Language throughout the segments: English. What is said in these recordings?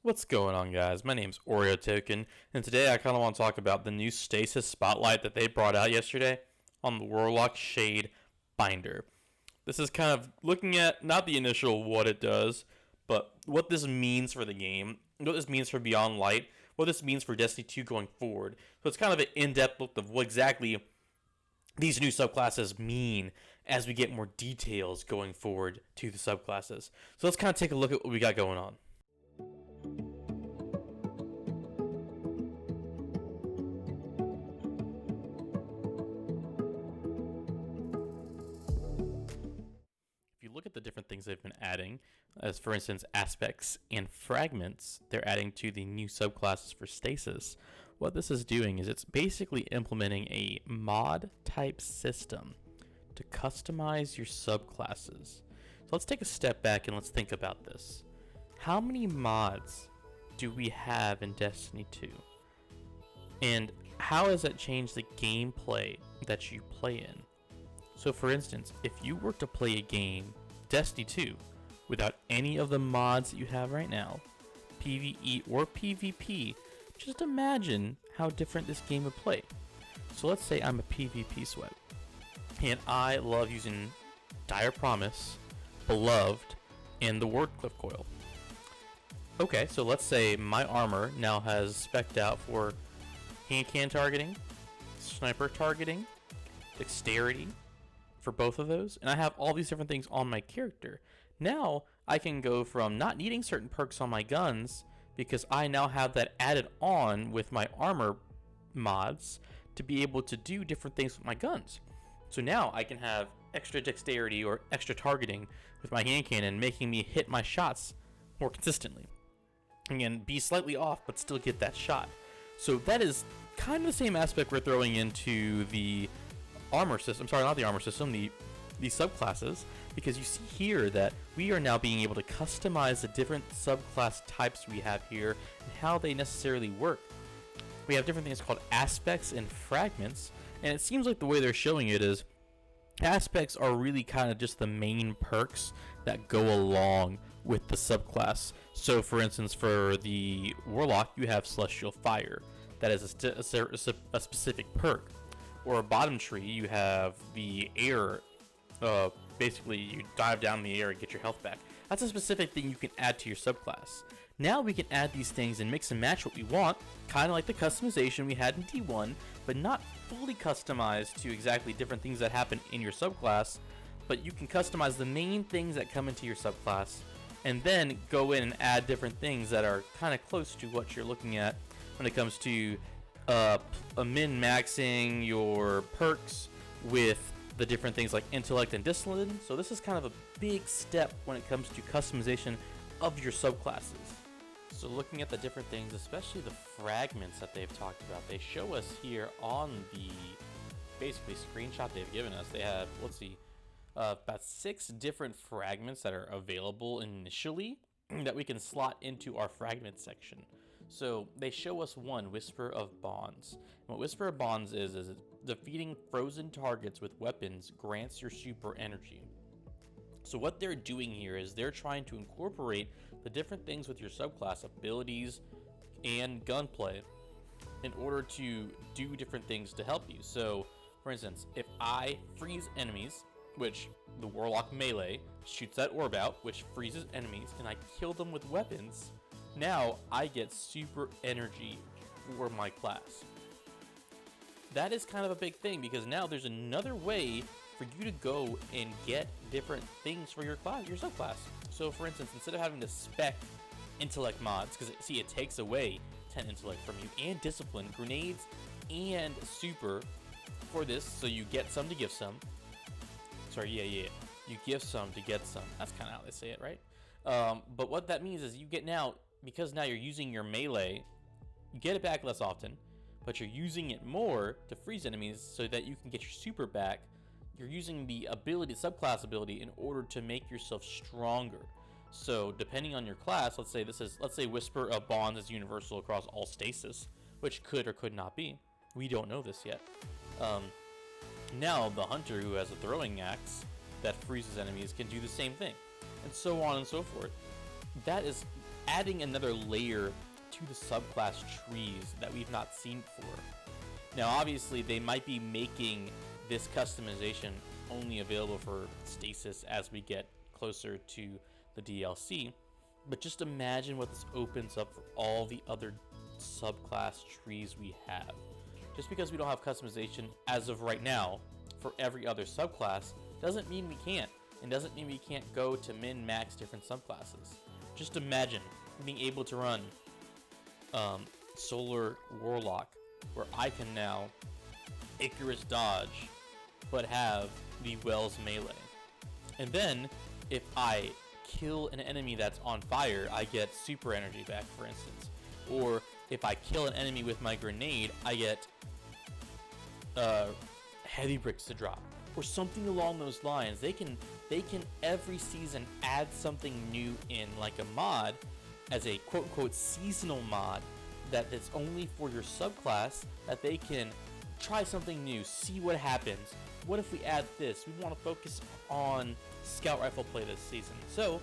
What's going on, guys? My name's Oreo Token, and today I kind of want to talk about the new Stasis Spotlight that they brought out yesterday on the Warlock Shade Binder. This is kind of looking at not the initial what it does, but what this means for the game, what this means for Beyond Light, what this means for Destiny 2 going forward. So it's kind of an in-depth look of what exactly these new subclasses mean as we get more details going forward to the subclasses. So let's kind of take a look at what we got going on. If you look at the different things they've been adding, as for instance aspects and fragments they're adding to the new subclasses for Stasis, what this is doing is it's basically implementing a mod type system to customize your subclasses. So let's take a step back and let's think about this. How many mods do we have in Destiny 2? And how has that changed the gameplay that you play in? So for instance, if you were to play a game, Destiny 2, without any of the mods that you have right now, PvE or PvP, just imagine how different this game would play. So let's say I'm a PvP sweat, and I love using Dire Promise, Beloved, and the Wordcliff Coil. Okay, so let's say my armor now has spec'd out for hand cannon targeting, sniper targeting, dexterity, for both of those, and I have all these different things on my character. Now I can go from not needing certain perks on my guns because I now have that added on with my armor mods to be able to do different things with my guns. So now I can have extra dexterity or extra targeting with my hand cannon, making me hit my shots more consistently. Again, be slightly off but still get that shot. So that is kind of the same aspect we're throwing into the armor system, sorry, not the armor system, the subclasses, because you see here that we are now being able to customize the different subclass types we have here and how they necessarily work. We have different things called aspects and fragments, and it seems like the way they're showing it is aspects are really kind of just the main perks that go along with the subclass. So for instance, for the Warlock, you have Celestial Fire. That is a specific perk. Or a bottom tree, you have the air. Basically, you dive down in the air and get your health back. That's a specific thing you can add to your subclass. Now we can add these things and mix and match what we want, kind of like the customization we had in D1, but not fully customized to exactly different things that happen in your subclass, but you can customize the main things that come into your subclass, and then go in and add different things that are kind of close to what you're looking at when it comes to min-maxing your perks with the different things like intellect and discipline. So this is kind of a big step when it comes to customization of your subclasses. So looking at the different things, especially the fragments that they've talked about, they show us here on the basically screenshot they've given us. They have, let's see, about 6 different fragments that are available initially that we can slot into our fragment section. So they show us one, Whisper of Bonds. And what Whisper of Bonds is defeating frozen targets with weapons grants your super energy. So what they're doing here is they're trying to incorporate the different things with your subclass abilities and gunplay in order to do different things to help you. So for instance, if I freeze enemies, which the Warlock melee shoots that orb out, which freezes enemies, and I kill them with weapons, now I get super energy for my class. That is kind of a big thing because now there's another way for you to go and get different things for your class, your subclass. So for instance, instead of having to spec intellect mods, because see, it takes away 10 intellect from you, and discipline, grenades, and super for this, so you get some to give some. Sorry, yeah. You give some to get some. That's kind of how they say it, right? But what that means is you get now, because now you're using your melee, you get it back less often, but you're using it more to freeze enemies so that you can get your super back. You're using the ability, subclass ability, in order to make yourself stronger. So depending on your class, let's say Whisper of Bonds is universal across all Stasis, which could or could not be. We don't know this yet. Now the Hunter, who has a throwing axe that freezes enemies, can do the same thing, and so on and so forth. That is adding another layer to the subclass trees that we've not seen before. Now, obviously, they might be making this customization only available for Stasis as we get closer to the DLC, but just imagine what this opens up for all the other subclass trees we have. Just because we don't have customization as of right now for every other subclass doesn't mean we can't, and doesn't mean we can't go to min-max different subclasses. Just imagine being able to run Solar Warlock, where I can now Icarus dodge, but have the Wells melee. And then, if I kill an enemy that's on fire, I get super energy back, for instance. Or if I kill an enemy with my grenade, I get heavy bricks to drop, or something along those lines. They can every season add something new in, like a mod, as a quote-unquote seasonal mod that is only for your subclass, that they can try something new, see what happens. What if we add this? We want to focus on scout rifle play this season. So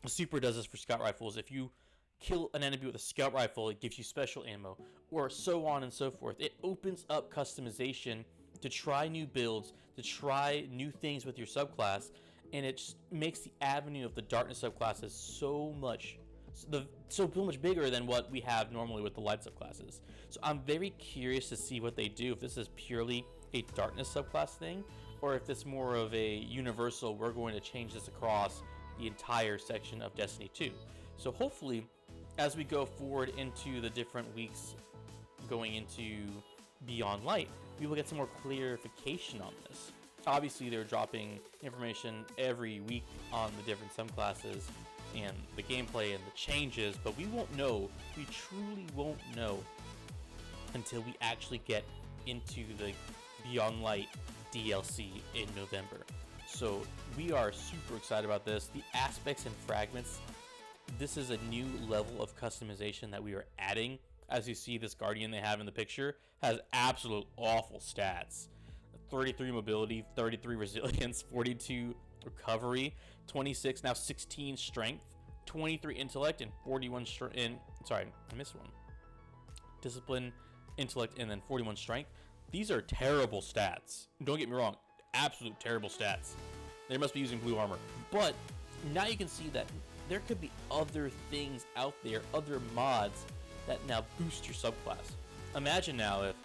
Super does this for scout rifles. If you kill an enemy with a scout rifle, it gives you special ammo, or so on and so forth. It opens up customization to try new builds, to try new things with your subclass, and it just makes the avenue of the darkness subclasses so much bigger than what we have normally with the light subclasses. So I'm very curious to see what they do, if this is purely a darkness subclass thing, or if it's more of a universal, we're going to change this across the entire section of Destiny 2. So hopefully, as we go forward into the different weeks going into Beyond Light, we will get some more clarification on this. Obviously, they're dropping information every week on the different subclasses and the gameplay and the changes, but we won't know, we truly won't know until we actually get into the Beyond Light DLC in November. So we are super excited about this. The aspects and fragments, this is a new level of customization that we are adding. As you see, this Guardian they have in the picture has absolute awful stats. 33 mobility, 33 resilience, 42 recovery, 26, now 16 strength, 23 intellect, and 41 sorry, I missed one. Discipline, intellect, and then 41 strength. These are terrible stats. Don't get me wrong, absolute terrible stats. They must be using blue armor. But now you can see that there could be other things out there, other mods that now boost your subclass. Imagine now if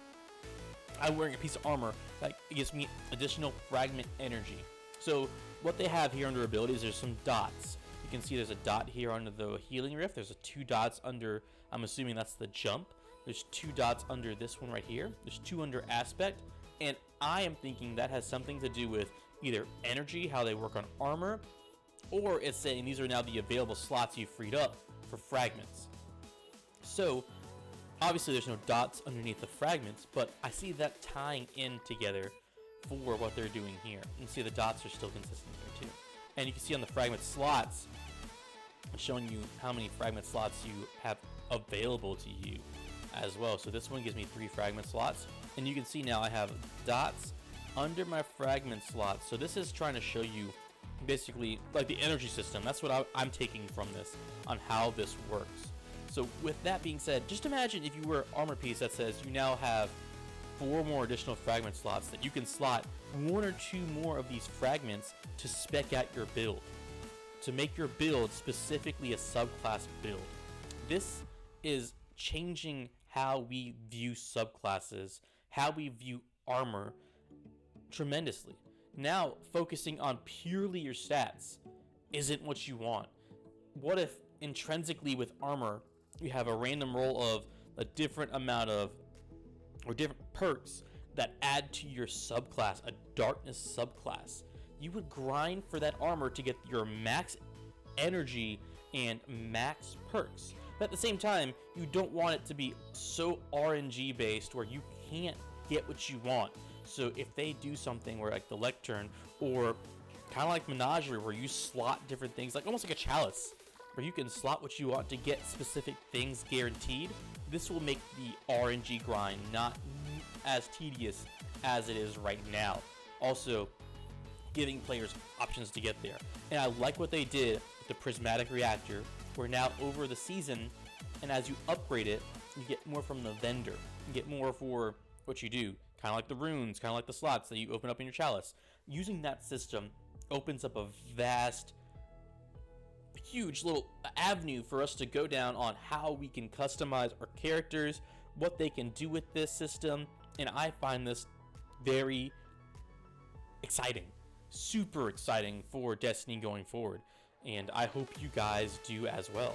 I'm wearing a piece of armor that gives me additional fragment energy. So what they have here under abilities, there's some dots. You can see there's a dot here under the healing rift. There's 2 dots under, I'm assuming that's the jump. There's 2 dots under this one right here. There's 2 under aspect. And I am thinking that has something to do with either energy, how they work on armor, or it's saying these are now the available slots you freed up for fragments. So obviously there's no dots underneath the fragments, but I see that tying in together for what they're doing here. You can see the dots are still consistent here too. And you can see on the fragment slots, it's showing you how many fragment slots you have available to you as well. So this one gives me 3 fragment slots. And you can see now I have dots under my fragment slots. So this is trying to show you basically like the energy system. That's what I'm taking from this on how this works. So with that being said, just imagine if you were an armor piece that says you now have 4 more additional fragment slots that you can slot 1 or 2 more of these fragments to spec out your build, to make your build specifically a subclass build. This is changing how we view subclasses, how we view armor tremendously. Now, focusing on purely your stats isn't what you want. What if intrinsically with armor, you have a random roll of a different amount of, or different perks that add to your subclass, a darkness subclass? You would grind for that armor to get your max energy and max perks. But at the same time, you don't want it to be so RNG based where you can't get what you want. So if they do something where like the lectern, or kind of like Menagerie where you slot different things, like almost like a chalice, where you can slot what you want to get specific things guaranteed, this will make the RNG grind not as tedious as it is right now. Also, giving players options to get there. And I like what they did with the prismatic reactor We're now over the season, and as you upgrade it, you get more from the vendor. You get more for what you do, kind of like the runes, kind of like the slots that you open up in your chalice. Using that system opens up a vast, huge little avenue for us to go down on how we can customize our characters, what they can do with this system, and I find this very exciting, super exciting for Destiny going forward, and I hope you guys do as well.